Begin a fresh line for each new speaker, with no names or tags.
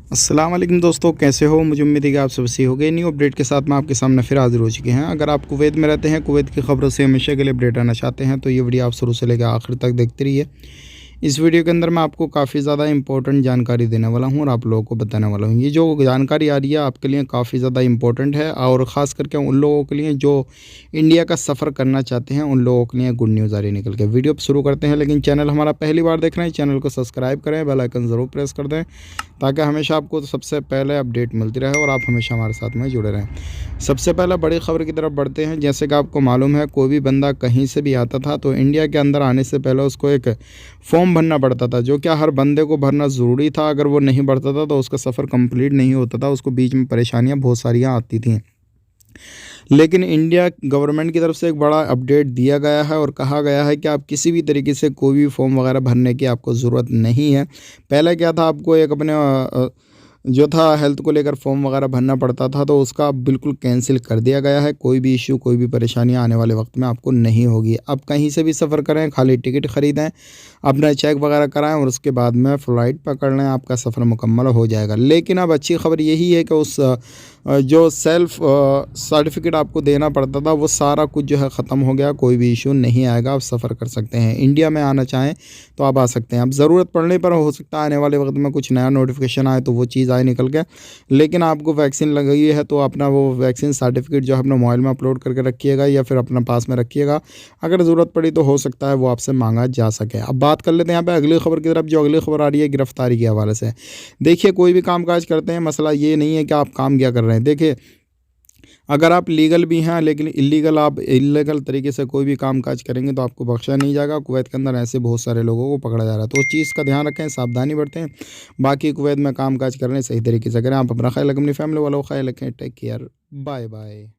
अस्सलाम वालेकुम दोस्तों, कैसे हो। मुझे उम्मीद है कि आप सब सही हो गए। न्यू अपडेट के साथ मैं आपके सामने फिर हाजिर हो चुके हैं। अगर आप कुवैत में रहते हैं, कुवैत की खबरों से हमेशा के लिए अपडेट आना चाहते हैं तो ये वीडियो आप शुरू से लेकर आखिर तक देखते रहिए। इस वीडियो के अंदर मैं आपको काफ़ी ज़्यादा इंपॉर्टेंट जानकारी देने वाला हूं और आप लोगों को बताने वाला हूं। ये जो जानकारी आ रही है आपके लिए काफ़ी ज़्यादा इंपॉर्टेंट है और ख़ास करके उन लोगों के लिए जो इंडिया का सफ़र करना चाहते हैं, उन लोगों के लिए गुड न्यूज़ आ रही है निकल के। वीडियो शुरू करते हैं, लेकिन चैनल हमारा पहली बार देख रहे हैं, चैनल को सब्सक्राइब करें, बेल आइकन ज़रूर प्रेस कर दें ताकि हमेशा आपको सबसे पहले अपडेट मिलती रहे और आप हमेशा हमारे साथ में जुड़े रहें। सबसे पहले बड़ी खबर की तरफ बढ़ते हैं। जैसे कि आपको मालूम है, कोई भी बंदा कहीं से भी आता था तो इंडिया के अंदर आने से पहले उसको एक फॉर्म भरना पड़ता था, जो क्या हर बंदे को भरना ज़रूरी था। अगर वो नहीं भरता था तो उसका सफ़र कंप्लीट नहीं होता था, उसको बीच में परेशानियां बहुत सारियां आती थीं। लेकिन इंडिया गवर्नमेंट की तरफ से एक बड़ा अपडेट दिया गया है और कहा गया है कि आप किसी भी तरीके से कोई भी फॉर्म वगैरह भरने की आपको ज़रूरत नहीं है। पहले क्या था, आपको एक अपने जो था हेल्थ को लेकर फॉर्म वगैरह भरना पड़ता था, तो उसका अब बिल्कुल कैंसिल कर दिया गया है। कोई भी इश्यू, कोई भी परेशानी आने वाले वक्त में आपको नहीं होगी। अब कहीं से भी सफ़र करें, खाली टिकट ख़रीदें, अपना चेक वगैरह कराएं और उसके बाद में फ़्लाइट पकड़ लें, आपका सफ़र मुकम्मल हो जाएगा। लेकिन अब अच्छी खबर यही है कि उस जो सेल्फ़ सर्टिफिकेट आपको देना पड़ता था, वो सारा कुछ जो है ख़त्म हो गया। कोई भी इशू नहीं आएगा, आप सफ़र कर सकते हैं। इंडिया में आना चाहें तो आप आ सकते हैं। अब ज़रूरत पड़ने पर हो सकता है आने वाले वक्त में कुछ नया नोटिफिकेशन आए तो वो चीज़ आए निकल के। लेकिन आपको वैक्सीन लगी है तो अपना वो वैक्सीन सर्टिफिकेट जो है अपने मोबाइल में अपलोड करके रखिएगा या फिर अपना पास में रखिएगा। अगर ज़रूरत पड़ी तो हो सकता है वो आपसे मांगा जा सके। अब बात कर लेते हैं यहाँ पे अगली खबर की तरफ। जो अगली खबर आ रही है गिरफ्तारी के हवाले से। देखिए, कोई भी काम काज करते हैं, मसला ये नहीं है कि आप काम क्या कर रहे हैं। देखिए, अगर आप लीगल भी हैं लेकिन इलीगल तरीके से कोई भी काम काज करेंगे तो आपको बख्शा नहीं जाएगा। कुवैत के अंदर ऐसे बहुत सारे लोगों को पकड़ा जा रहा है, तो उस चीज़ का ध्यान रखें, सावधानी बरतें। बाकी कुवैत में काम काज करने सही तरीके से करें। आप अपना ख्याल रखें, अपनी फैमिली वालों का ख्याल रखें। Take care, bye bye.